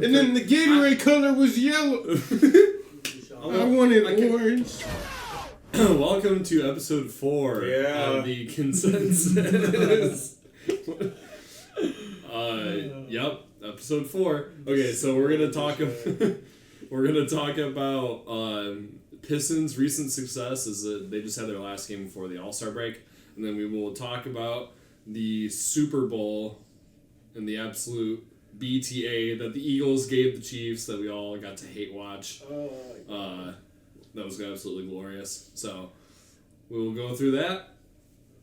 And then the Gatorade color was yellow. I wanted orange. Welcome to episode 4 of the consensus. Yep, episode 4. Okay, so we're gonna talk. About Pistons' recent success. Is that they just had their last game before the All-Star break, and then we will talk about the Super Bowl and the absolute BTA that the Eagles gave the Chiefs that we all got to hate watch. That was absolutely glorious. So we will go through that.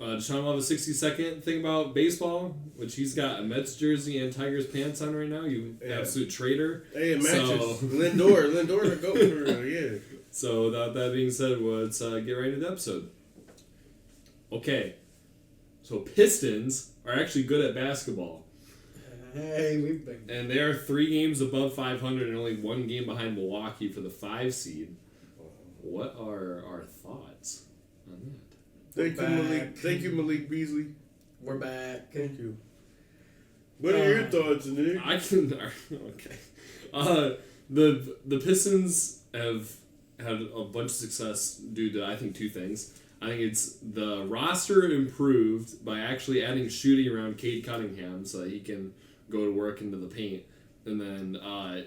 Dishon will have a 60-second thing about baseball, which he's got a Mets jersey and Tigers pants on right now. You absolute traitor. Hey, it matches. Lindor to go for yeah. So without that being said, let's get right into the episode. Okay. So Pistons are actually good at basketball. Hey, we've been... And they are 3 games above 500 and only 1 game behind Milwaukee for the 5 seed. What are our thoughts on that? Thank you, Malik Beasley. We're back. Thank you. What are your thoughts, Nick? Okay. The Pistons have had a bunch of success due to, I think, 2 things. I think it's the roster improved by actually adding shooting around Cade Cunningham so that he can go to work into the paint. And then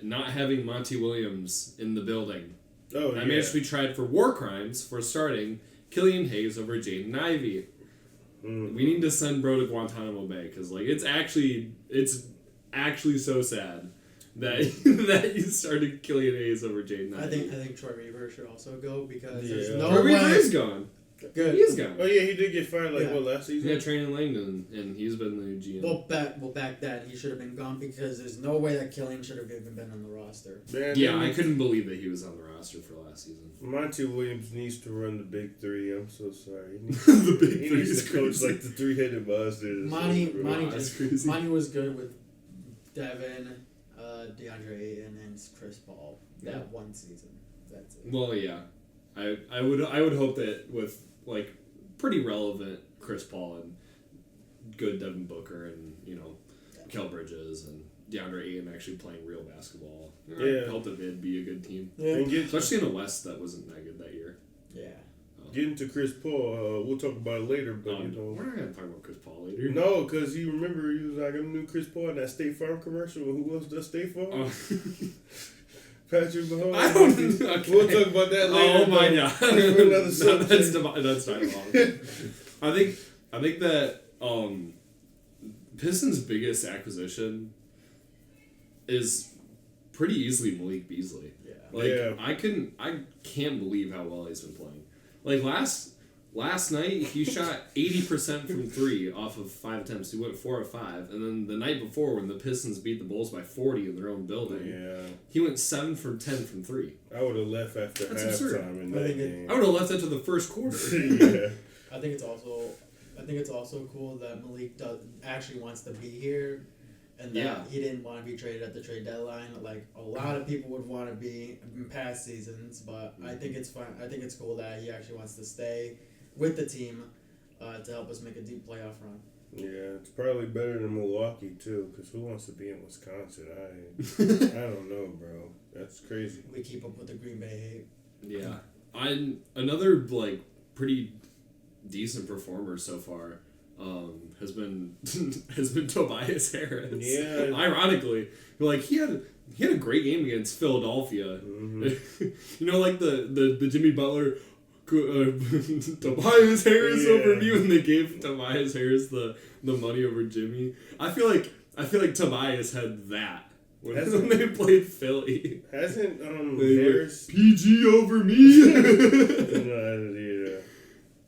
not having Monty Williams in the building. I managed to be tried for war crimes for starting Killian Hayes over Jaden Ivey. Mm-hmm. We need to send bro to Guantanamo Bay because it's actually so sad that that you started Killian Hayes over Jaden Ivey. I think Troy Weaver should also go because there's no Troy way. Weaver is gone. Good. He's gone. Oh yeah, he did get fired last season? Yeah, training Langdon, and he's been the new GM. Well, back then he should have been gone because there's no way that Killian should have even been on the roster. Man, I couldn't believe that he was on the roster for last season. Monty Williams needs to run the big 3. I'm so sorry. The big 3 needs to coach like the 3-headed monster. Monty was good with Devin, DeAndre Ayton, and Chris Paul that one season. That's it. Well, yeah, I would hope that with pretty relevant Chris Paul and good Devin Booker and Kel Bridges and DeAndre Ayton actually playing real basketball. I hope that they'd be a good team. Yeah. Especially in the West, that wasn't that good that year. Yeah. Getting to Chris Paul, we'll talk about it later. But we're not gonna talk about Chris Paul later. No, because you remember he was like, I knew Chris Paul in that State Farm commercial. Who was the State Farm? Oh. Patrick Mahomes. I don't know. Okay. We'll talk about that later. Oh my god. That's not long. I think that Pistons' biggest acquisition is pretty easily Malik Beasley. Yeah. I can't believe how well he's been playing. Last night he shot 80% from 3 off of 5 attempts. He went 4 of 5, and then the night before when the Pistons beat the Bulls by 40 in their own building, he went 7 for 10 from 3. I would have left after halftime in that game. I would have left after the first quarter. Yeah. I think it's also cool that Malik actually wants to be here, and that he didn't want to be traded at the trade deadline. Like a lot of people would want to be in past seasons, but I think it's fun. I think it's cool that he actually wants to stay with the team to help us make a deep playoff run. Yeah, it's probably better than Milwaukee too, because who wants to be in Wisconsin? I don't know, bro. That's crazy. We keep up with the Green Bay hate. Yeah, another pretty decent performer so far has been Tobias Harris. Yeah. Ironically, he had a great game against Philadelphia. Mm-hmm. the Jimmy Butler. Tobias Harris over me when they gave Tobias Harris the money over Jimmy. I feel like Tobias had that when they played Philly. Hasn't Harris PG over me?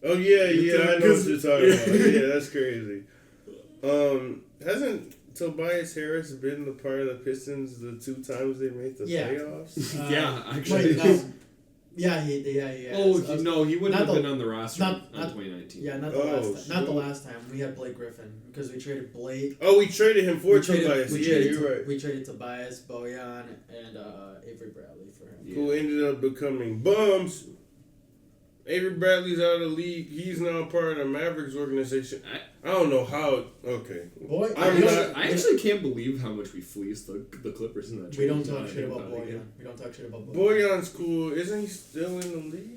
Oh yeah, I know what you're talking about. Yeah, that's crazy. Hasn't Tobias Harris been the part of the Pistons the 2 times they made the playoffs? Actually. Wait, Yeah, he has. He wouldn't have been on the roster in 2019. Yeah, not the last time. We had Blake Griffin because we traded Blake. Oh, we traded him for Tobias. You're right. We traded Tobias, Bojan, and Avery Bradley for him. Who ended up becoming bums. Avery Bradley's out of the league. He's now part of the Mavericks organization. I don't know how. Okay. Boy, I actually can't believe how much we fleeced the Clippers in that trade. We don't talk shit about Boyan. We don't talk shit about Boyan. Boyan's cool. Isn't he still in the league?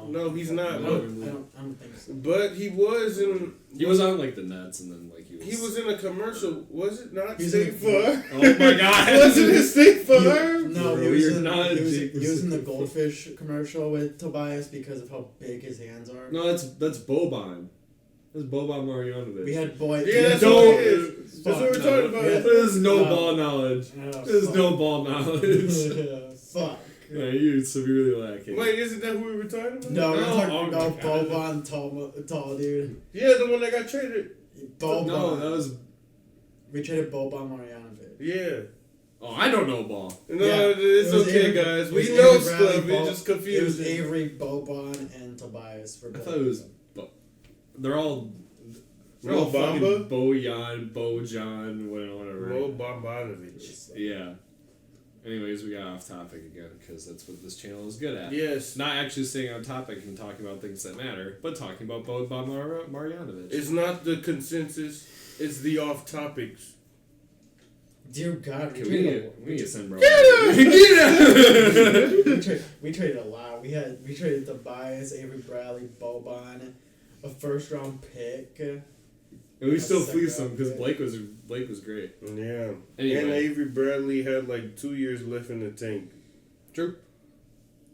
No, he's not. I don't think so. But he was in. He was on like the Nets, and then like he was in a commercial. Was it not He's State Farm? Oh my God! Wasn't it State Farm? No, Bro, he was you're in the Goldfish commercial with Tobias because of how big his hands are. No, that's Boban. That's Boban Marjanovic. We had Boy. Yeah, that's what it is. That's what we're talking about. There's no ball knowledge. There's no ball knowledge. Fuck. Yeah, you're severely lacking. Wait, isn't that who we were talking about? No, we're talking about God. Boban, tall dude. Yeah, the one that got traded. Boban. No, that was. We traded Boban Marjanovic. Yeah. Oh, I don't know ball. No, Yeah, it's okay, Avery, guys. We know Avery stuff. Bradley, It's just confusing. It was Avery, Boban, and Tobias for I both. thought it was. They're all. They're Mo all fucking Bamba? Bojan, Bojan, whatever. Mo Bambanovic. Yeah. Anyways, we got off topic again because that's what this channel is good at. Yes. Not actually staying on topic and talking about things that matter, but talking about Boban Marjanovic. It's not the consensus. It's the off topics. Dear God, Okay, we need to send bro. we traded a lot. We traded Tobias, Avery Bradley, Boban, a first round pick. And we still fleeced him because Blake was great. Yeah. Anyway. And Avery Bradley had like 2 years left in the tank. True.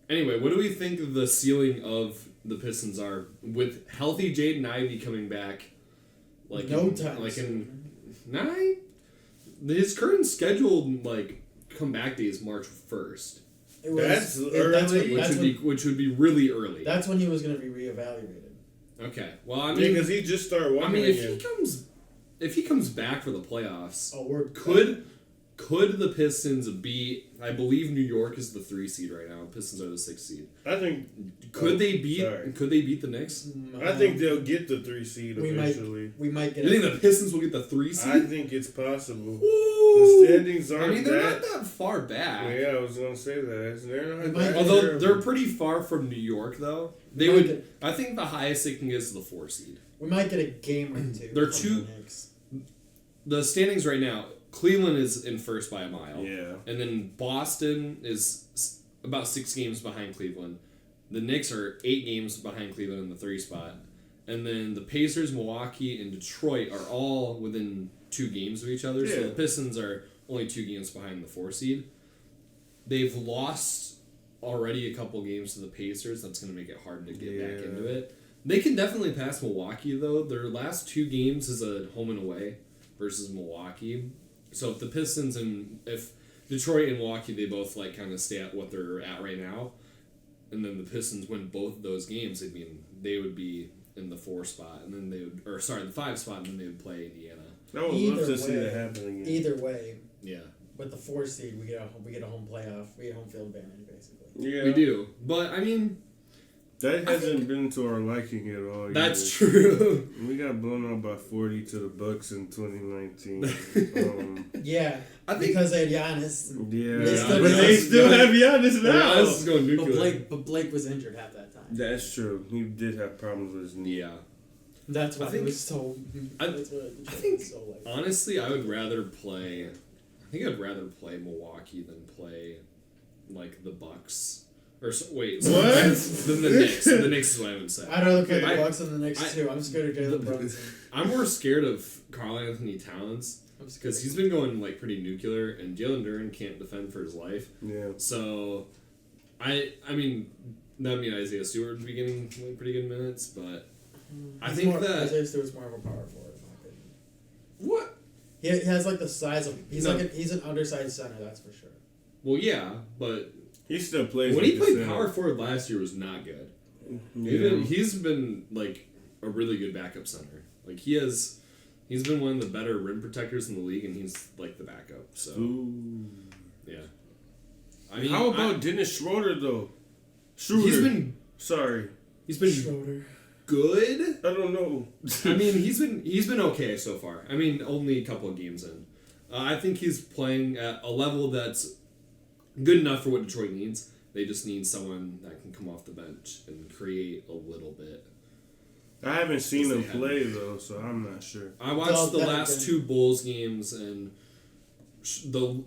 Anyway, what do we think the ceiling of the Pistons are with healthy Jaden Ivey coming back? Like no in, time. Like soon. in 9. His current scheduled like comeback day is March 1st. That's early. Which would be really early. That's when he was going to be reevaluated. Okay. Well, I mean, because he just started walking. I mean, if he comes back for the playoffs, could the Pistons beat? I believe New York is the 3 seed right now. Pistons are the 6 seed. I think. Could they beat the Knicks? I think they'll get the 3 seed eventually. We might get. You think the Pistons will get the 3 seed? I think it's possible. Ooh. The standings aren't. I mean, they're not that far back. Well, yeah, I was gonna say that. They're not might- Although terrible. they're pretty far from New York, though. They Might would. get- I think the highest they can get is the 4 seed. We might get a game or two. They're from two- the Knicks. The standings right now, Cleveland is in first by a mile. Yeah. And then Boston is about 6 games behind Cleveland. The Knicks are 8 games behind Cleveland in the 3 spot. And then the Pacers, Milwaukee, and Detroit are all within 2 games of each other. So Yeah. the Pistons are only 2 games behind the 4 seed. They've lost already a couple games to the Pacers. That's going to make it hard to get back into it. They can definitely pass Milwaukee, though. Their last 2 games is a home and away versus Milwaukee. So if the Pistons and if Detroit and Milwaukee, they both like kind of stay at what they're at right now, and then the Pistons win both of those games, I mean they would be in the 4 spot, and then the 5 spot, and then they would play Indiana. I would love to see that happen again. Either way, Yeah, with the 4 seed, we get a home playoff. We get home field advantage basically. Yeah, we do. But I mean, that hasn't been to our liking at all. that's true. We got blown out by 40 to the Bucks in 2019. Yeah, I think because they had Giannis. Yeah, But they still have Giannis now. This is going nuclear. But Blake was injured half that time. That's true. He did have problems with his knee. Yeah. That's why I think- it was so. I- That's why I think- so like. Honestly, I would rather play. I think I'd rather play Milwaukee than play like the Bucks. Or wait, What? Than the Knicks. The Knicks is what I would say. I'd rather play I- the Bucks than the Knicks I- too. I'm scared of Jalen Brunson. I'm more scared of Karl Anthony Towns I'm scared. because he's been going like pretty nuclear, and Jalen Duren can't defend for his life. Yeah. So, I mean that would mean Isaiah Stewart would be getting like, pretty good minutes, but I He's think more, that Isaiah Stewart's more of a power forward in my opinion. what? He has like the size of he's No. he's an undersized center, that's for sure. Well, yeah, but He still plays. when like he a played center. power forward last year was not good. Yeah. He's been like a really good backup center. Like he's been one of the better rim protectors in the league, and he's like the backup. So Ooh. yeah, I mean, How about Dennis Schroeder though? Schroeder. he's been Schroeder. good. I don't know. I mean, he's been okay so far. I mean, only a couple of games in. I think he's playing at a level that's good enough for what Detroit needs. They just need someone that can come off the bench and create a little bit. I haven't seen him play though, so I'm not sure. I watched the last two Bulls games, and the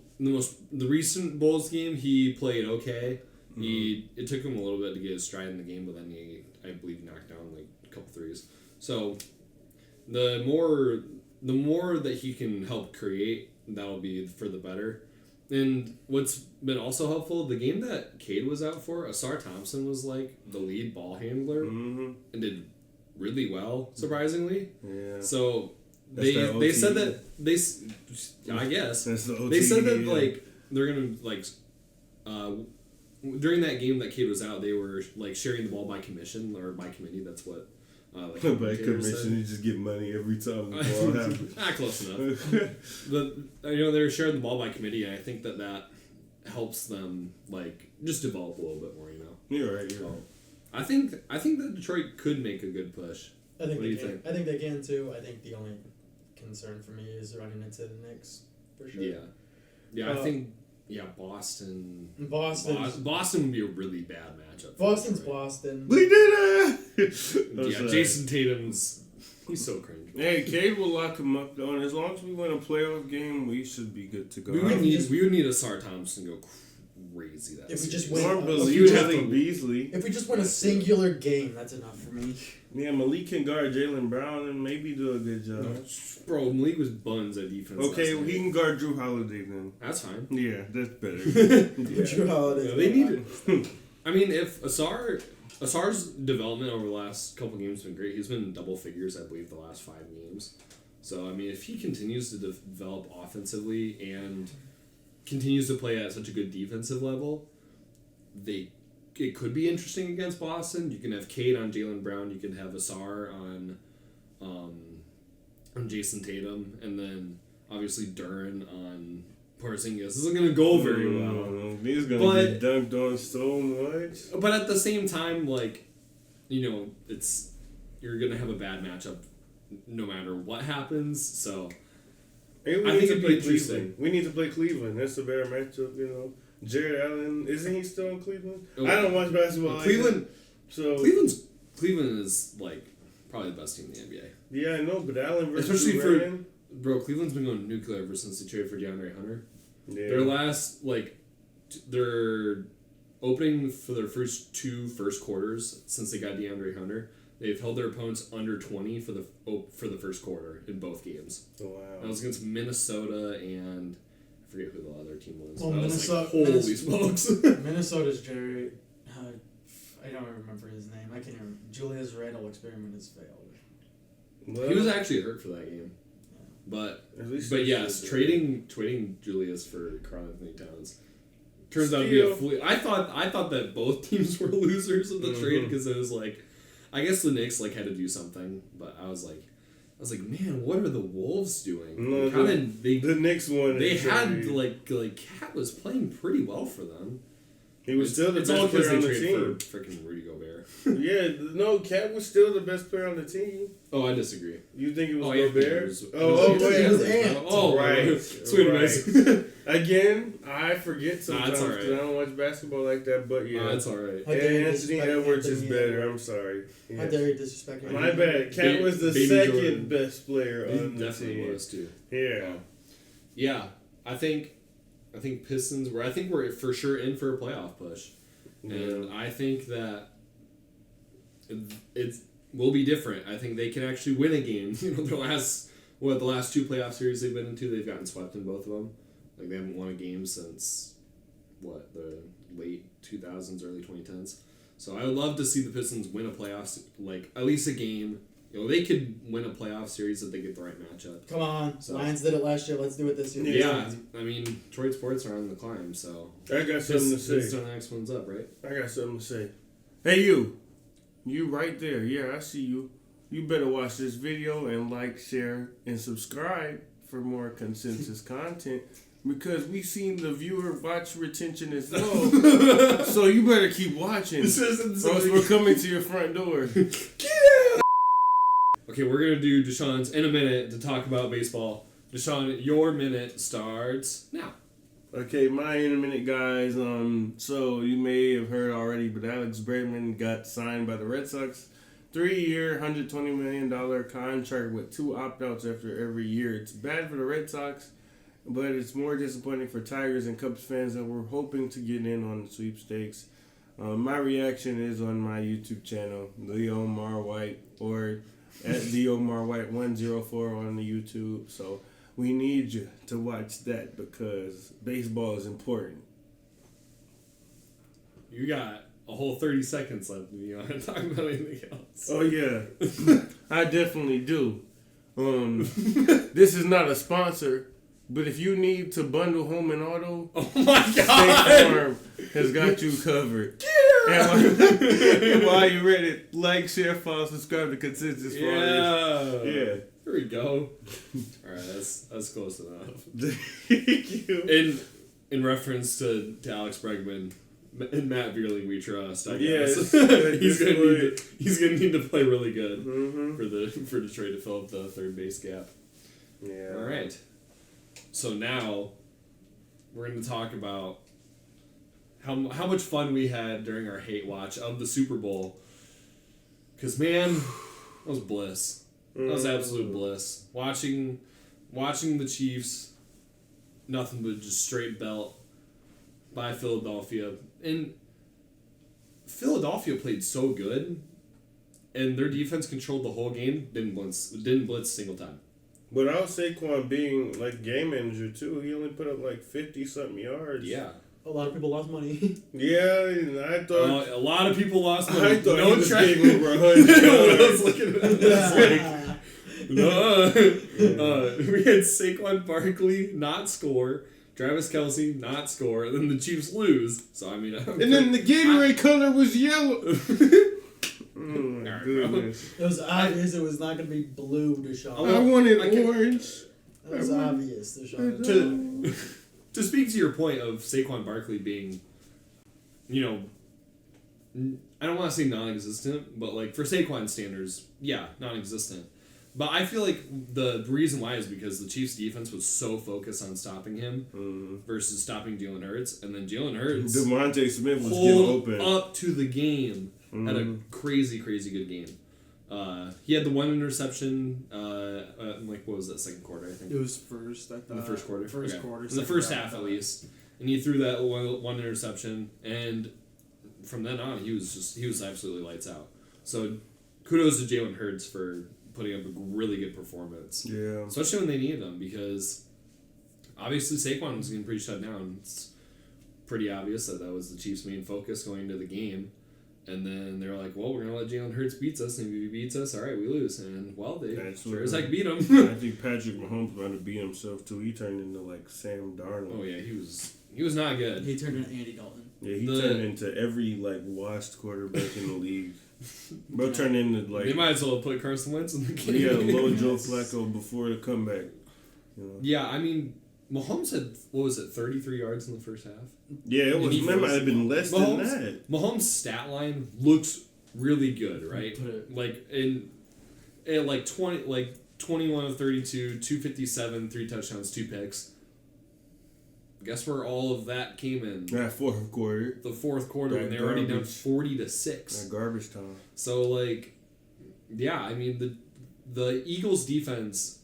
recent Bulls game he played okay. It took him a little bit to get his stride in the game, but then he, I believe, knocked down like a couple threes. So the more that he can help create, that'll be for the better. And what's been also helpful, the game that Cade was out for, Asar Thompson was like the lead ball handler and did really well, surprisingly. Yeah. So they said that I guess they said that like they're gonna like during that game that Cade was out, they were like sharing the ball by commission or by committee. That's what. Like by commission, you just get money every time the ball happens. Close enough. But they were sharing the ball by committee, and I think that helps them like just develop a little bit more. You're right. I think that Detroit could make a good push. I think they can. I think they can too. I think the only concern for me is running into the Knicks for sure. Yeah. I think Boston would be a really bad matchup. Boston's Boston. We did it. Jason Tatum's he's so cringe. Hey, Cade will lock him up though, and as long as we win a playoff game, we should be good to go. We would need Asar Thompson to go crazy. If we just win, Beasley. If we just win a singular game, that's enough for me. Yeah, Malik can guard Jaylen Brown and maybe do a good job. No, bro, Malik was buns at defense. Okay, well, he can guard Drew Holiday then. That's fine. Yeah, that's better. Drew Holiday. Yeah, they need it. I mean, if Asar's development over the last couple games has been great. He's been in double figures, I believe, the last 5 games. So, I mean, if he continues to develop offensively and continues to play at such a good defensive level, it could be interesting against Boston. You can have Cade on Jaylen Brown. You can have Asar on Jason Tatum, and then obviously Duran on Porzingis. This isn't going to go very well. He's going to get dunked on so much. But at the same time, like, you're going to have a bad matchup no matter what happens. So I think it'd be interesting. We need to play Cleveland. That's a better matchup, Jared Allen, isn't he still in Cleveland? I don't watch basketball. Cleveland. So Cleveland is like probably the best team in the NBA. Yeah, I know, but Allen versus especially Cleveland's been going nuclear ever since they traded for DeAndre Hunter. Yeah. Their last their opening for their first 2 first quarters since they got DeAndre Hunter, they've held their opponents under 20 for the first quarter in both games. Oh, wow. That was against Minnesota and I forget who the other team was. Well, Minnesota. Holy smokes! Minnesota's Jerry. I don't remember his name. I can't remember. Julius Randle experiment has failed. Well, he was actually hurt for that game. But yes, trading Julius for Karl-Anthony Towns turns out to be a fluke. I thought that both teams were losers of the trade because it was like, I guess the Knicks had to do something, but I was like, man, what are the Wolves doing? No, the Knicks won. They had Cat was playing pretty well for them. He was still the best player on the team. For freaking Rudy Gobert. Cat was still the best player on the team. Oh, I disagree. You think it was Gobert? It was Ant. Oh, right. Sweet guys. Again, I forget sometimes because I don't watch basketball like that, but yeah. That's alright. Anthony Edwards is better. I'm sorry. How dare you disrespect him? My bad. Cat was the second best player on the team. Definitely was too. Yeah. Yeah. I think Pistons we're for sure in for a playoff push. Yeah. And I think that it will be different. I think they can actually win a game. The last 2 playoff series they've been into, they've gotten swept in both of them. They haven't won a game since the late 2000s, early 2010s. So I would love to see the Pistons win a playoff, at least a game. They could win a playoff series if they get the right matchup. Come on, Lions did it last year. Let's do it this year. Yeah, I mean, Detroit sports are on the climb, so I got something to say. The next one's up, right? I got something to say. Hey, you right there? Yeah, I see you. You better watch this video and share, and subscribe for more consensus content. Because we seen the viewer watch retention is low, so you better keep watching. Or else we're coming to your front door. Okay, we're gonna do Dishon's in a minute to talk about baseball. Dishon, your minute starts now. Okay, my intermittent guys. So you may have heard already, but Alex Bregman got signed by the Red Sox. 3-year, $120 million contract with 2 opt-outs after every year. It's bad for the Red Sox, but it's more disappointing for Tigers and Cubs fans that were hoping to get in on the sweepstakes. My reaction is on my YouTube channel, Leo Mar White, or at Leo Mar White 104 on the YouTube. So we need you to watch that because baseball is important. You got a whole 30 seconds left. You want to talk about anything else? Oh yeah, I definitely do. This is not a sponsor, but if you need to bundle home and auto, Oh my State God! Farm has got you covered. And while you're ready, like, share, follow, subscribe to Consensus Yeah. Fathers. Yeah. Here we go. All right, that's close enough. Thank you. In reference to Alex Bregman and Matt Beerling, we trust. I Yes. guess he's gonna need to play really good for Detroit to fill up the third base gap. Yeah. All right. So now we're going to talk about how much fun we had during our hate watch of the Super Bowl. Because, man, that was bliss. That was absolute bliss. Watching the Chiefs, nothing but just straight belt by Philadelphia. And Philadelphia played so good, and their defense controlled the whole game, didn't blitz a single time. Without Saquon being like game manager too, he only put up like 50-something yards. Yeah. A lot of people lost money. Yeah, and I thought A lot of people lost money. I thought no he was track. getting over 100 I was yards. looking at that. We had Saquon Barkley not score, Travis Kelce not score, and then the Chiefs lose. So I mean, And then the Gatorade color was yellow. Oh my Alright, goodness. It was obvious it was not going to be blue, Dishon. I wanted I can't- orange. It was obvious, Dishon. to speak to your point of Saquon Barkley being, I don't want to say non-existent, but like for Saquon standards, yeah, non-existent. But I feel like the reason why is because the Chiefs' defense was so focused on stopping him versus stopping Jalen Hurts, and then Jalen Hurts Devontae Smith was getting pulled open. up to the game, had a crazy, crazy good game. He had the one interception, what was that, second quarter, I think? It was first, I thought. In the first quarter? First Okay. quarter. In the first half, at least. And he threw that one interception, and from then on, he was absolutely lights out. So, kudos to Jalen Hurts for putting up a really good performance. Yeah. Especially when they needed him, because obviously Saquon was getting pretty shut down. It's pretty obvious that was the Chiefs' main focus going into the game. And then they were like, well, we're going to let Jalen Hurts beat us, and if he beats us, all right, we lose. And, well, they sure as heck beat him. I think Patrick Mahomes might have beat himself, too. He turned into, like, Sam Darnold. Oh, yeah, he was not good. He turned into Andy Dalton. Yeah, he turned into every, like, washed quarterback in the league. Bro turned into, like... They might as well have put Carson Wentz in the game. Yeah, low Joe Flacco before the comeback. You know? Yeah, I mean, Mahomes had, 33 yards in the first half? Yeah, it was. It might have been less than that. Mahomes' stat line looks really good, right? Like at like 21 of 32, 257, 3 touchdowns, 2 picks. Guess where all of that came in? That fourth quarter. The fourth quarter, when they were already down 40-6. That garbage time. So like, yeah, I mean the Eagles' defense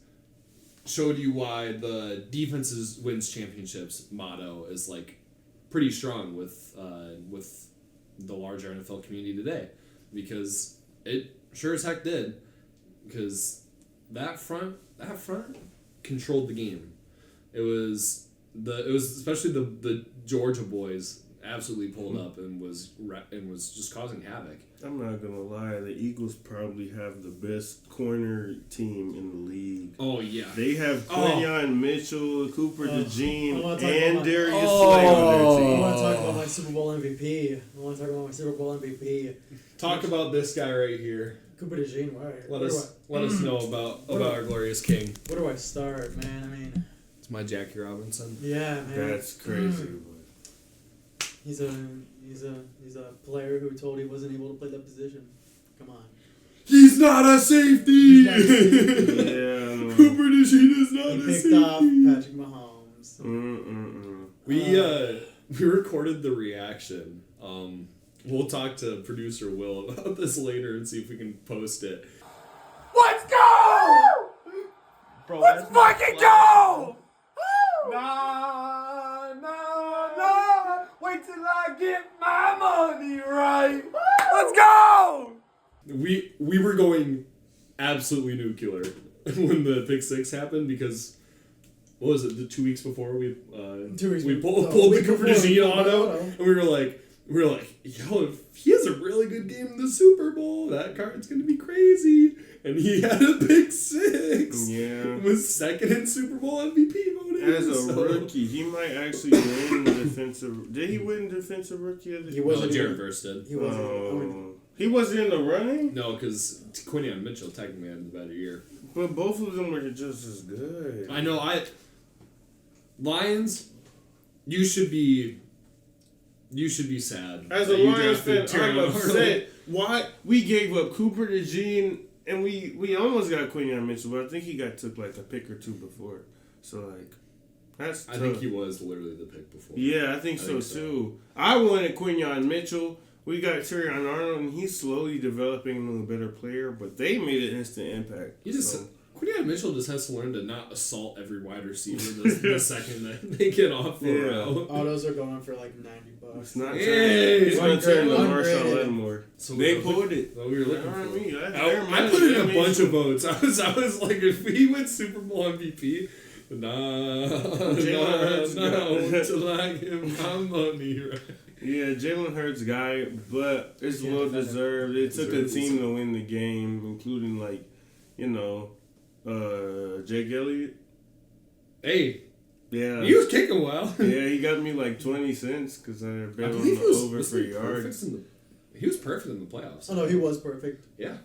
showed you why the defenses wins championships motto is like pretty strong with the larger NFL community today, because it sure as heck did, because that front controlled the game. It was especially the Georgia boys absolutely pulled up and was just causing havoc. I'm not gonna lie, the Eagles probably have the best corner team in the league. Oh yeah, they have Quinyon Mitchell, Cooper DeJean, and Darius Slay on their I team. want to talk about my Super Bowl MVP. Talk about this guy right here. Cooper DeJean. Why? Let us know about our glorious king. Where do I start, man? I mean, it's my Jackie Robinson. Yeah, man. That's crazy. He's a player who told he wasn't able to play that position. Come on. He's not a safety. Yeah, Cooper DeJean is not He a picked safety. off Patrick Mahomes. We recorded the reaction. We'll talk to producer Will about this later and see if we can post it. Let's go! Bro, Let's fucking go! Nah. Wait till I get my money right. Let's go! We were going absolutely nuclear when the pick six happened because what was it? The 2 weeks before we 2 weeks we before- pulled the week Cooper before we Dishon pulled auto, auto. and we were like, yo, if he has a really good game in the Super Bowl, that card's gonna be crazy. And he had a pick six. Yeah. Was second in Super Bowl MVP voting. As a rookie, he might actually win defensive. Did he win defensive rookie of the He year? wasn't Jared even- Verse did. He wasn't. I mean, He wasn't in the running, No, because Quinion Mitchell technically had the better year. but both of them were just as good. I know. Lions, you should be sad. As a that you Lions fan, drafted I'm Terrell upset. Why we gave up Cooper DeJean and we almost got Quinion Mitchell, but I think he took like a pick or two before. So like that's tough. I think he was literally the pick before. Yeah, I think so too. I wanted Quinion Mitchell. We got Terrion Arnold, and he's slowly developing into a better player, but they made an instant impact. Quinion Mitchell just has to learn to not assault every wide receiver the second that they get off the route. autos are going for like $90. It's not Hey, it's going to turn to Marshawn ungraded. Lattimore. So They pulled it. What we were looking I for. mean, that's I their money. put in That a means- bunch of votes. I was like, if we win Super Bowl MVP, Hurts till I get my money right. Yeah, Jalen Hurts guy, but it's Yeah, well defender. deserved. It took a Deserves. team to win the game, including Jake Elliott. Hey, Yeah. he was kicking well. Yeah, he got me like 20 cents because I bet I on believe the he was over for he perfect yards. he was perfect in the playoffs. Oh no, he was perfect. Yeah,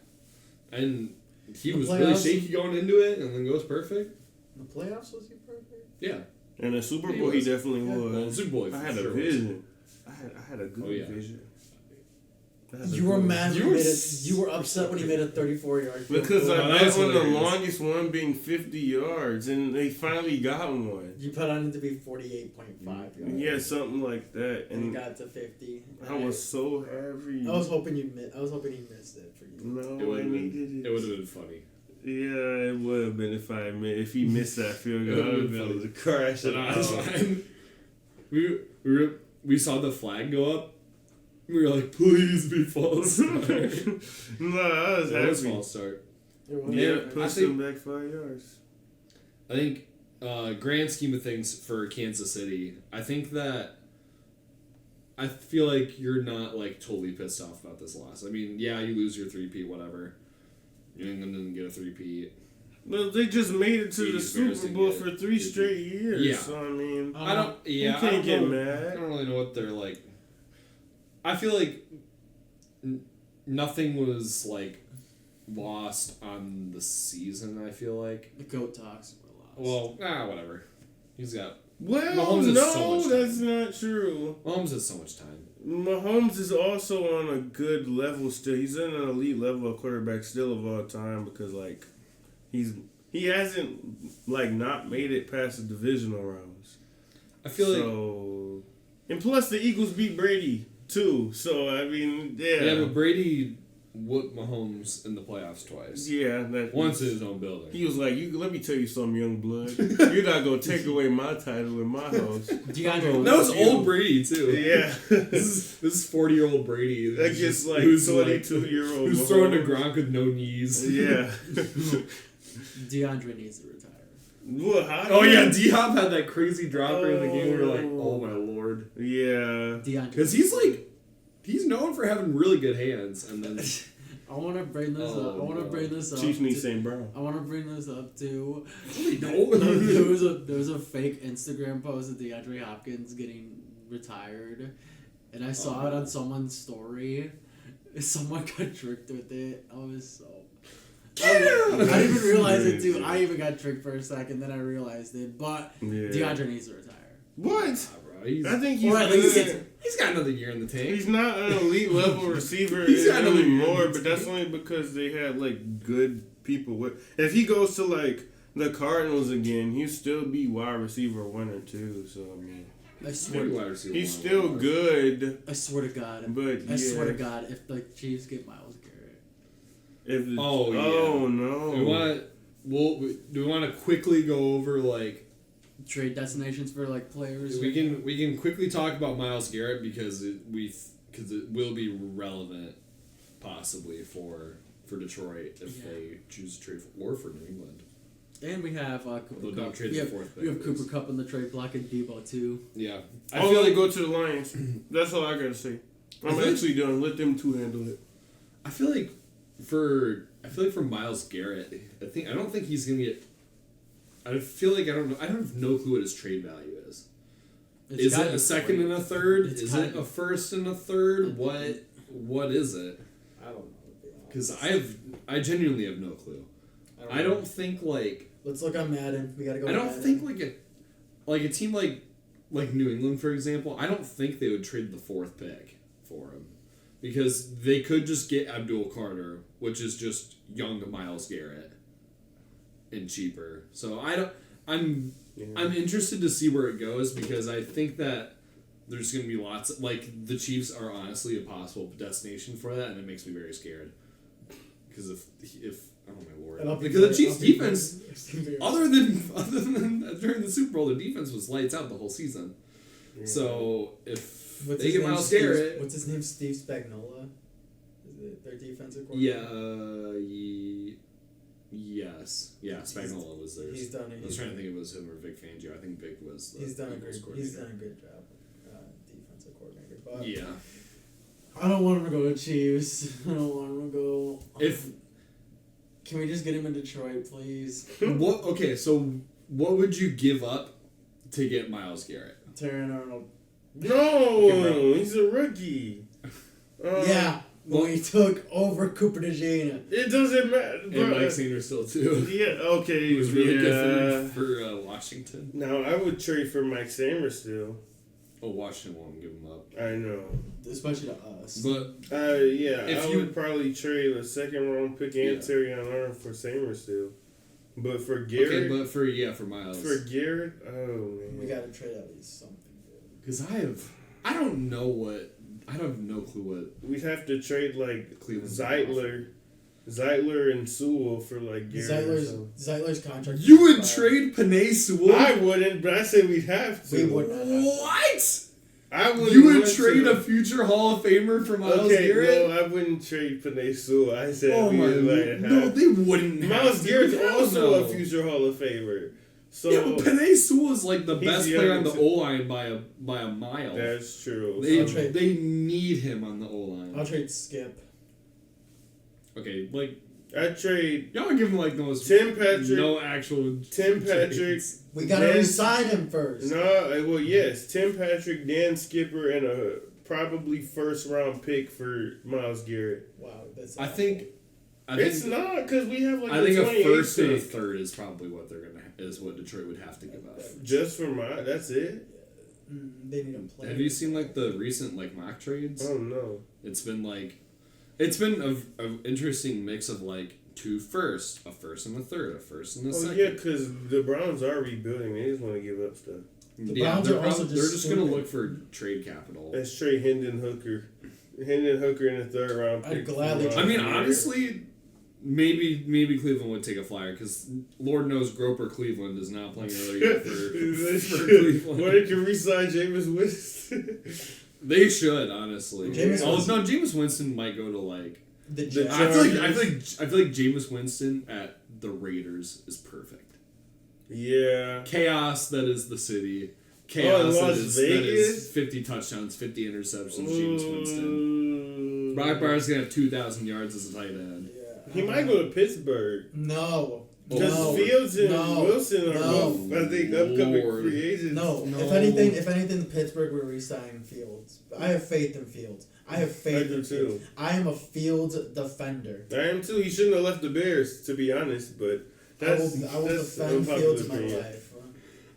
and he The was really playoffs? shaky going into it, and then goes perfect. In the playoffs was he perfect? Yeah, And the Super He Bowl, he was. definitely Yeah. well, was. Super Bowl. I had for a sure vision. I had a good Oh, yeah. vision. I had a You were good- mad. You when were he made it. s- You were upset when he made a 34-yard field Because goal. I Oh, that bet was on the hilarious. longest one being 50 yards, and they finally got one. You put on it to be 48.5 yards. Yeah, something like that. And he And got to 50. I was so happy. I was hoping you. I was hoping he missed it for you. No, It I would have needed it. been. It would have been funny. Yeah, it would have been if he missed that field goal. It I would would've have been been able to crash it But I was out. fine. We saw the flag go up. We were like, please be false start. No, I was It was happy. false start. It was. Yeah, I pushed think- him back 5 yards. I think, grand scheme of things for Kansas City, I think that I feel like you're not like totally pissed off about this loss. I mean, yeah, you lose your 3-peat, whatever. New England didn't get a 3-peat. No, they just made it to the Bears Super didn't Bowl get for 3 straight years. Yeah. So I mean, I don't. Yeah, you I can't don't get know, mad. I don't really know what they're like. I feel like nothing was like lost on the season. I feel like. The goat talks were lost. Well, whatever. He's got. well, Mahomes has so no, much that's not true. Mahomes has so much time. Mahomes is also on a good level still. He's in an elite level of quarterback still of all time because like he hasn't like not made it past the divisional rounds. I feel like. So and plus the Eagles beat Brady too. So I mean, Yeah, but Brady whooped Mahomes in the playoffs twice. Yeah, that Once in his own building. he was like, "You let me tell you something, young blood. You're not gonna take away my title in my house." DeAndre. That was old Brady too. Yeah, This is 40-year-old Brady. that gets like who's 22-year-old. who's throwing to Gronk with no knees. Yeah. DeAndre needs to retire. What? How Oh yeah, D-Hop had that crazy dropper in the game. We were like, oh my lord. Yeah. DeAndre. Because he's known for having really good hands, and then I want to bring this up. I want to no. bring this up. Chiefs need to- St. Brown. I want to bring this up too. no. there was a fake Instagram post of DeAndre Hopkins getting retired, and I saw it on someone's story. Someone got tricked with it. I was so. I didn't even realize it too. I even got tricked for a second, then I realized it. But Yeah. DeAndre needs to retire. What? Bro, he's, I think he's Or at least good. he's got another year in the tank. He's not an elite level receiver He's got another anymore, year. but that's only because they had like good people. If he goes to like the Cardinals again, he'll still be wide receiver 1 or 2. So I mean, I swear. Maybe wide receiver He's one. still good, I swear to God. but I swear to yeah. God, if the Chiefs get Myles Garrett, If the, Oh, yeah. Oh no. Do we want to quickly go over like trade destinations for like players. we can quickly talk about Myles Garrett because it will be relevant possibly for Detroit if they choose to trade or for New England. And we have Cooper Although don't Kupp. trade We the have, fourth pick, we have please. Cooper Kupp in the trade block and Debo too. Yeah, I feel like go to the Lions. That's all I gotta say. I'm feel actually done. Let them two handle it. I feel like for Myles Garrett, I don't think he's gonna get. I feel like I don't have no clue what his trade value is. It's Is gotta it a be second great. and a third? It's Is gotta it be- a first and a third? What is it? I don't know. to be honest. Because I genuinely have no clue. I don't think like Let's look on Madden. We gotta go. I to don't Madden. think like a team like New England, for example. I don't think they would trade the fourth pick for him because they could just get Abdul Carter, which is just young Myles Garrett, and cheaper. So I'm interested to see where it goes because I think that there's going to be lots like the Chiefs are honestly a possible destination for that, and it makes me very scared because if oh my lord, And I'll be because the very- Chiefs I'll be defense. very- Other than during the Super Bowl, the defense was lights out the whole season. Yeah. So if What's they his get name? Myles Steve- Garrett, What's his name? Steve Spagnuolo. Is it their defensive coordinator? yes, Spagnuolo was theirs. He's done. I was trying to think if it was him or Vic Fangio. I think Vic was. He's done a Eagles good. coordinator. He's done a good job, defensive coordinator. But Yeah. I don't want him to go to Chiefs. I don't want him to go. If Can we just get him in Detroit, please? what? Okay, so what would you give up to get Myles Garrett? Terran Arnold. No, he's a rookie. Yeah, when we took over Cooper DeJean. It doesn't matter. And Mike Sanders still too. Yeah, okay. He was really yeah. good for Washington. No, I would trade for Mike Sanders still. Oh, Washington won't give him up. I know. Especially to us. But Yeah, If I you- would probably trade a second round pick and Yeah. Terry Arnold for Sanders still. But for Garrett, okay, but for Myles. for Garrett, oh man. We gotta trade at least something good. Because I don't know what, I have no clue what. We'd have to trade like Cleveland's Zeitler and Sewell for like Garrett. or something. Zeitler's contract. You would expired. trade Penei Sewell? I wouldn't, but I said we'd have to. We would not have to. What? I would. You would trade a future Hall of Famer for Myles Okay, Garrett? no, I wouldn't trade Penei Sewell. I said Oh we my would let it no, happen. they wouldn't. Myles have to. Garrett's Hell also no. a future Hall of Famer. So Yeah, but Penei Sewell is like the He's best young player on the too. O line by a mile. that's true. I'll trade- They need him on the O line. I'll trade Skip. Okay, like I trade y'all are giving like the most Tim Patrick. no actual Tim Patrick. trades. We gotta Dan- resign him first. No, well, yes, Tim Patrick, Dan Skipper, and a probably first round pick for Myles Garrett. Wow, that's. I awful. think It's not because we have like I think a a 28th first and a pick. third is probably what is what Detroit would have to give up. Just for my. That's it. They need a player. Have you seen like the recent like mock trades? Oh no. It's been a interesting mix of like two firsts, a first and a third, a first and a Oh second. yeah, because the Browns are rebuilding. They just want to give up stuff. The Yeah, Browns they're, are also they're just just gonna stupid. look for trade capital. Let's trade Hendon Hooker in the third round. I'd pick for gladly Myles I mean, Garrett. honestly, maybe Cleveland would take a flyer because Lord knows Groper Cleveland is not playing another year for Cleveland. Or they can re-sign Jameis Winston. They should honestly. Jameis Winston- Jameis Winston might go to like. The The Jets. I feel like Jameis Winston at the Raiders is perfect. Yeah. Chaos that is the city. Chaos Las that is Vegas? 50 touchdowns, 50 interceptions. Jameis Winston. Winston. Brock Bowers gonna have 2,000 yards as a tight end. Yeah. He might go to Pittsburgh. No. Because No. Fields and No. Wilson are No. both, I think, upcoming Lord. free agents. No. No. If anything, Pittsburgh will re-sign Fields. I have faith in Fields. I have faith I do in Fields. too. I am a Fields defender. I am too. He shouldn't have left the Bears, to be honest, but that's I will that's defend unpopular Fields in my opinion. life.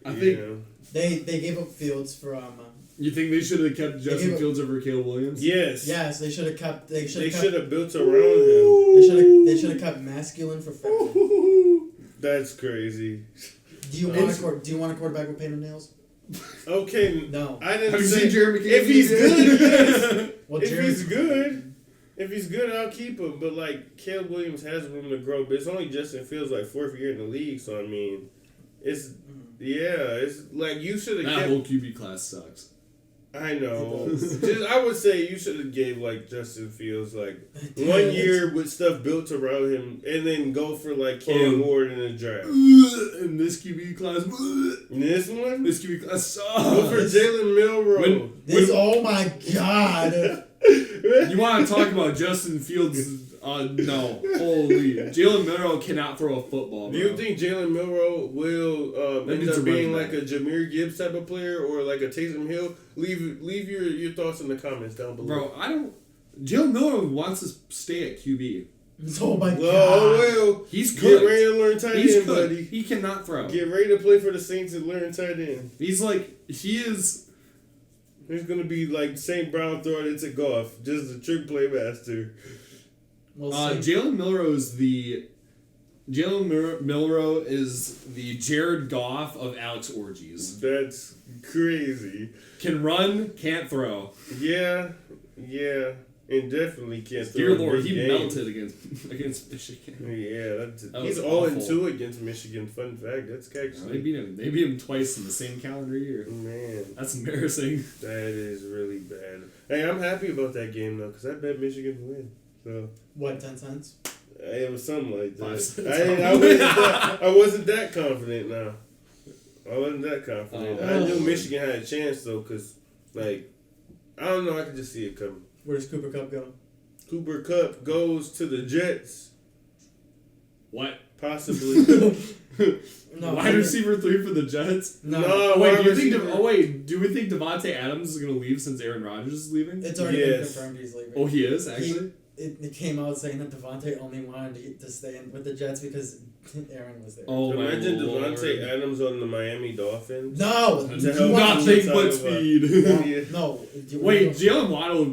I think. Yeah. They gave up Fields for You think they should have kept Justin gave a- Fields over Caleb Williams? Yes. yes, they should have kept They should should have have built around him. they should have kept masculine for Fetcher. That's crazy. Do you want a quarterback with painted nails? Okay, No. I didn't Have you say seen Jeremy Caden? if he's good. Yes. Well, If Jared- he's good, I'll keep him. But like Caleb Williams has room to grow. But it's only Justin Fields like 4th year in the league, so I mean, it's like you should have That kept. whole QB class sucks. I know. It does. I would say you should have gave like Justin Fields like 1 year with stuff built around him, and then go for like Cam Ward in the draft. In this QB class, This one, this QB class sucks. go for Jalen Milroe. Oh my God. You want to talk about Justin Fields? No. Holy. Jalen Milroe cannot throw a football, bro. Do you think Jalen Milroe will That end dude's up a being running like a Jahmyr Gibbs type of player or like a Taysom Hill? Leave your thoughts in the comments down below. Bro, I don't... Jalen Milroe wants to stay at QB. Oh my God. Well, He's get cooked. ready to learn tight He's end, cooked. buddy. He cannot throw. Get ready to play for the Saints and learn tight end. He's is... He's gonna be like St. Brown throwing it to golf, just a trick play master. We'll see. Jalen Milroe is the... Milroe is the Jared Goff of Alex orgies. That's crazy. Can run, can't throw. Yeah, and definitely can't throw. Dear a Lord, big he game. melted against Michigan. Yeah, That he's was 0-2 awful. against Michigan. Fun fact. That's They actually beat him. They beat him twice in the same calendar year. man. That's embarrassing. That is really bad. Hey, I'm happy about that game though, cause I bet Michigan to win. So What, 10 cents? it was something like 5 that. cents. I wasn't that confident. Now I wasn't that confident. I knew Michigan had a chance though, cause like I don't know. I could just see it coming. Where does Cooper Cup go? Cooper Kupp goes to the Jets, What? possibly. No. Wide receiver 3 for the Jets? No. No, Wait, wide do you think? receiver. Do we think Devontae Adams is going to leave since Aaron Rodgers is leaving? It's already been Yes. confirmed he's leaving. Oh, he is actually. It came out saying that Devontae only wanted to stay in with the Jets because Aaron was there. Oh my Imagine Lord. Devontae Adams on the Miami Dolphins. No! To help Nothing him but talk speed. about- No. Wait, Jalen Waddle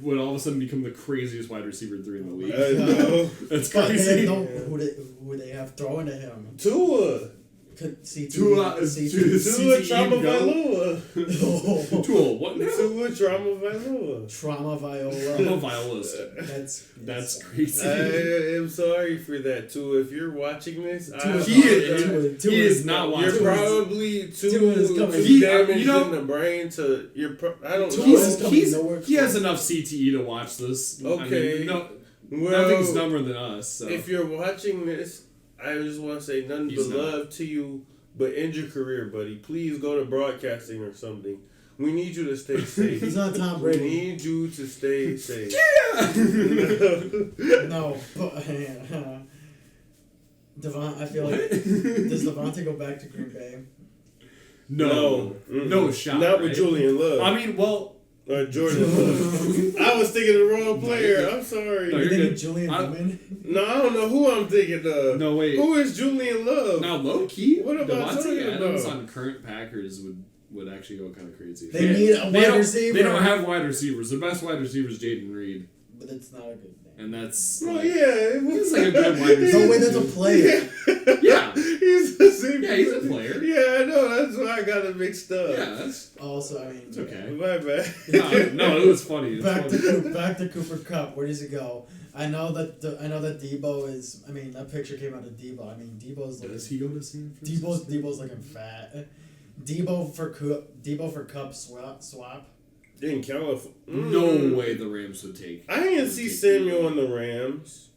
would all of a sudden become the craziest wide receiver 3 in the league. I know. That's But they crazy. know who they have throwing to him. Tua. CT. Tua Tua Trauma go. Vailoa. Tua, what now? Tua Trauma Vailoa. Trauma Viola. Oh, Viola's. That's crazy. I am sorry for that, Tua. If you're watching this, I Tua- He apologize. is not watching. You're probably Tua is too coming. damaged You know- in the brain to. I don't Tua know. is coming nowhere He has close. enough CTE to watch this. Okay. I mean, no, Well, nothing's dumber than us. So. if you're watching this, I just want to say nothing He's but not. love to you. But end your career, buddy. Please go to broadcasting or something. We need you to stay safe. He's not Tom We Brady. need you to stay safe. No, but Devon, I feel like does Devontae go back to Green Bay? no Mm-mm. shot. Not with right? Julian Love. I mean, well, Or Jordan Love. I was thinking of the wrong player. I'm sorry. No, You you're think good. of Julian I- Edelman? No, I don't know who I'm thinking of. no wait. Who is Julian Love? Now, low key, What about Devontae talking Adams about? on current Packers would actually go kind of crazy. They need a They wide don't- receiver. They don't have wide receivers. The best wide receiver is Jaden Reed, But it's not a good name. and that's Oh, like, yeah. He's like a good wide receiver. No way that's a player. Yeah. He's the same. Yeah, he's a player. Yeah, I know. That's why I got it mixed up. Yeah, that's Also, I mean, it's okay. My bad. No, it was funny. It's back funny. to back to Cooper Cup. Where does he go? I know that Debo is. I mean, that picture came out of Debo. I mean, Debo's looking. Does he go to San Francisco? Debo's looking fat. Debo for Cup swap. In California. No way the Rams would take. I didn't see Samuel on the Rams,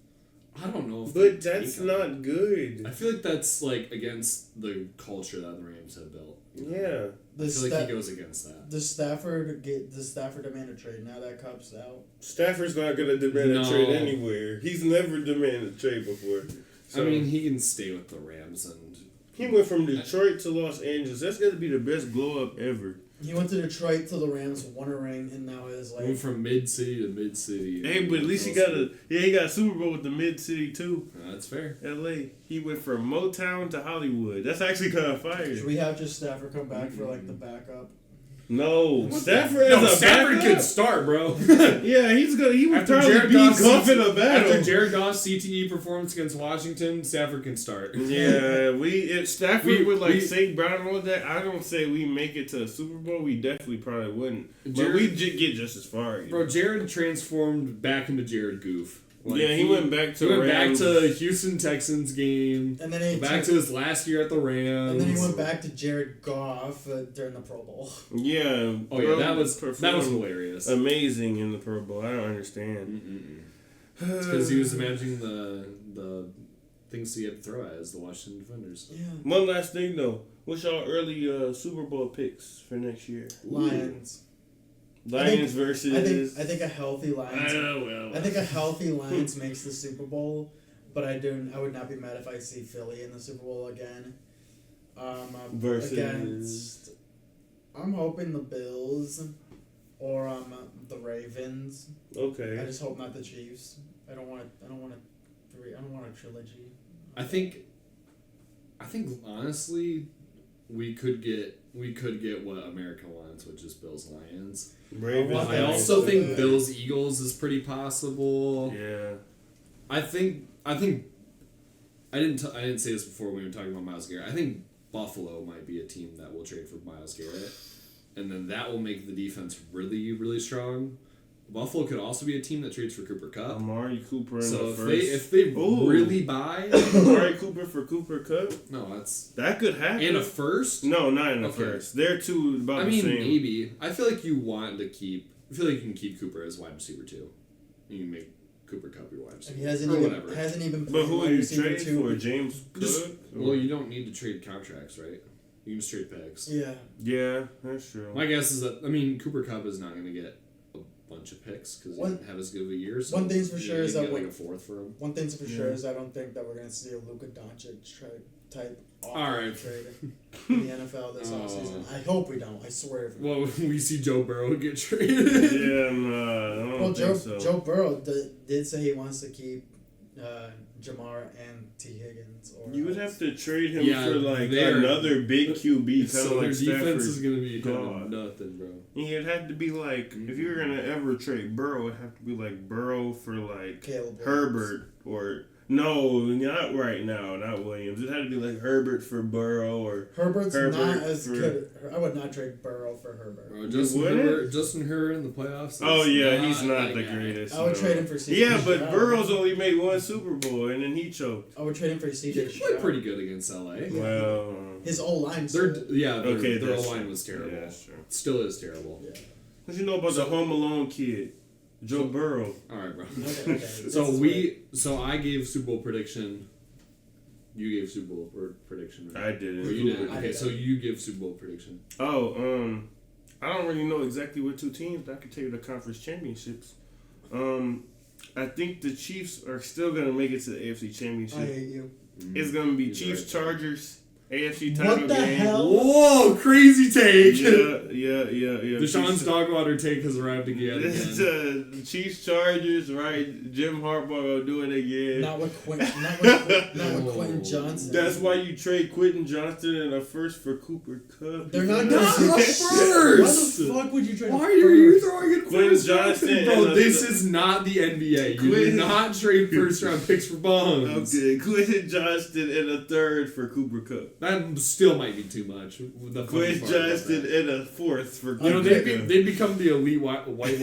I don't know if but they that's take him. not good. I feel like that's like against the culture that the Rams have built. Yeah. I feel like he goes against that. Does Stafford demand a trade now that Cup's out? Stafford's not going to demand No. a trade anywhere. He's never demanded a trade before. So, I mean, he can stay with the Rams, and he went from Detroit to Los Angeles. That's got to be the best glow up ever. He went to Detroit till the Rams won a ring, and now is like. went from mid city to mid city. Hey, but at least he got a Super Bowl with the Mid City too. That's fair. L.A. He went from Motown to Hollywood. That's actually kind of fire. Should we have just Stafford come back for like the backup? No, Stafford as a Stafford backup? could start, bro. Yeah, he would probably be Goff in a battle. After Jared Goff's CTE performance against Washington, Stafford can start. Yeah, if Stafford would St. Brown and all that, I don't say we make it to the Super Bowl. We definitely probably wouldn't. But we get just as far. Bro, Jared transformed back into Jared Goof. He went back to back to Houston Texans game, and then back to his last year at the Rams, and then he went back to Jared Goff during the Pro Bowl. Yeah. Oh yeah, that was hilarious. Amazing in the Pro Bowl. I don't understand. It's because he was managing the things he had to throw at as the Washington Defenders. Yeah. One last thing though, what's y'all early Super Bowl picks for next year? Lions. Versus. I think a healthy Lions. I think a healthy Lions makes the Super Bowl, but I would not be mad if I see Philly in the Super Bowl again. Versus. I'm hoping the Bills, or the Ravens. Okay. I just hope not the Chiefs. I don't want a trilogy. I think honestly, we could get what America wants, which is Bills Lions. Ravens. I also think Bills Eagles is pretty possible. Yeah. I think I didn't say this before when we were talking about Myles Garrett. I think Buffalo might be a team that will trade for Myles Garrett, and then that will make the defense really, really strong. Buffalo could also be a team that trades for Cooper Kupp. Amari Cooper in so the first. if they really buy Amari Cooper for Cooper Kupp, that could happen. In a first? No, not in the first. They're two about the same. Maybe. I feel like you want to keep. I feel like you can keep Cooper as wide receiver too. You can make Cooper Kupp your wide receiver. He hasn't even. But who are you trading for? James Cook? Well, you don't need to trade contracts, right? You can just trade picks. Yeah. Yeah, that's true. My guess is that Cooper Kupp is not going to get bunch of picks because he didn't have as good of a year. So one thing's for sure is that like a fourth for him. One thing's for sure is I don't think that we're gonna see a Luka Doncic type trade in the NFL this offseason. I hope we don't. I swear. Well, we see Joe Burrow get traded. Yeah, no, I don't think so. Joe Burrow did say he wants to keep Jamar and T. Higgins. You would have to trade him for another big QB. So their Stafford. Defense is gonna be nothing, bro. It'd have to be like if you were gonna ever trade Burrow, it'd have to be like Burrow for Caleb Herbert or no, not right now, not Williams. It had to be like Herbert for Burrow or Herbert's not as good. I would not trade Burrow for Herbert. Justin Herbert in the playoffs. Oh yeah, he's not the greatest. I would trade him for CJ. Yeah, but Burrow's only made one Super Bowl and then he choked. I would trade him for CJ. He played pretty good against LA. Yeah. Well, his O-line. Their O-line was terrible. Yeah, that's true. Still is terrible. Yeah. What you know about the Home Alone kid? Joe Burrow. All right, bro. Okay. So I gave Super Bowl prediction. You gave Super Bowl prediction, right? I didn't. Or you did. Okay, so you give Super Bowl prediction. Oh, I don't really know exactly what two teams. I could tell you the conference championships. I think the Chiefs are still gonna make it to the AFC Championship. I hate you. It's gonna be Chiefs Chargers. AFC title What the game. hell? Whoa, crazy take. Yeah. Dishon's dogwater take has arrived again. Chiefs Chargers, right? Jim Harbaugh will do it again. Not with Quentin Johnson. That's why you trade Quentin Johnson and a first for Cooper Kupp. They're not first. Why the fuck would you trade? Why are you throwing in Quentin first Johnson? Bro, this is not the NBA. You do not trade first round picks for bums. Okay, Quentin Johnson and a third for Cooper Kupp. That still might be too much. Quentin Johnson and a fourth for Cooper Kupp. They'd become the elite white boy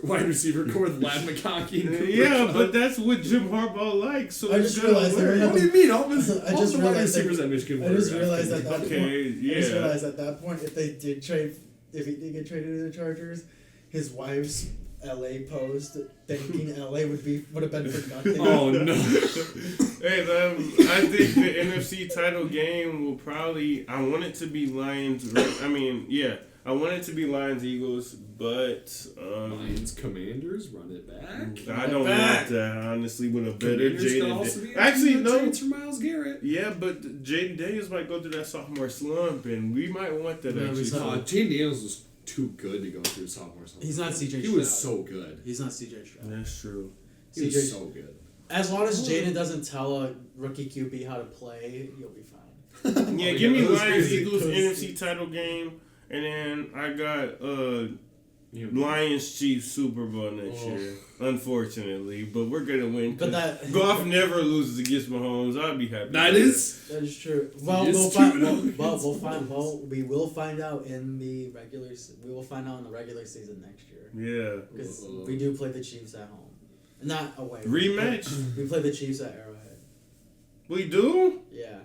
wide receiver core with Lad McConkey and Cooper Kupp. But that's what Jim Harbaugh likes. So I just realized what do you mean? All the wide receivers at Michigan. I just realized at that point. Yeah. I just realized at that point if he did get traded to the Chargers, his wife's LA post thinking LA would have been for nothing. Oh no. Hey, I think the NFC title game will probably. I want it to be Lions. I want it to be Lions Eagles, but Lions Commanders run it back. I don't want that. Honestly, with a better Jaden. Actually, no. Trades for Myles Garrett. Yeah, but Jaden Daniels might go through that sophomore slump, and we might want that. Jaden Daniels was too good to go through sophomore slump. He's not CJ Stroud. He was so good. He's not CJ Stroud. That's true. He was so good. As long as Jaden doesn't tell a rookie QB how to play, you'll be fine. Yeah, give me Lions Eagles NFC title game. And then I got Lions Chiefs Super Bowl next year, unfortunately. But we're gonna win. But that Goff never loses against Mahomes. I'll be happy. That is true. Well, It is we'll true. find. Well, we will find out in the regular. We will find out in the regular season next year. Yeah. Because we do play the Chiefs at home, not away. Rematch. We play the Chiefs at Arrowhead. We do. Yeah,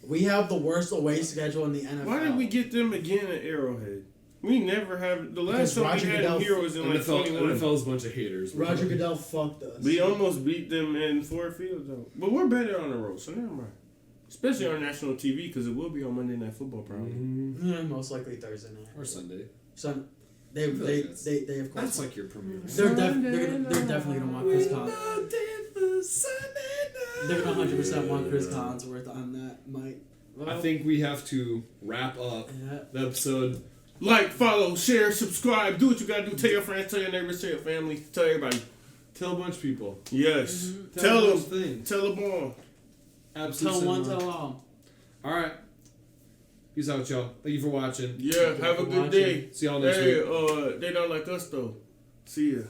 we have the worst away schedule in the NFL. Why did we get them again at Arrowhead? We never have. The last Because time Roger we had Goodell- them here was in like NFL, 21. NFL's a bunch of haters. bro. Roger Goodell fucked us. We almost beat them in Ford Field though. But we're better on the road, so never mind. Especially on national TV because it will be on Monday Night Football probably. Yeah, most likely Thursday night Or Sunday. So they feel like they, that's- they they of course That's like your premiere. they're definitely gonna want Chris Collins. They're gonna 100% want Chris Collinsworth on that mic. I think we have to wrap up Yeah. the episode. Like, follow, share, subscribe. Do what you gotta do. Tell your friends, tell your neighbors, tell your family, tell everybody. Tell a bunch of people. Yes. Tell Tell those them. things. Tell them all. Absolutely. Tell one, tell all. All right. Peace out, y'all. Thank you for watching. Yeah. Have a good day. See y'all next Hey, week. they don't like us though. See ya.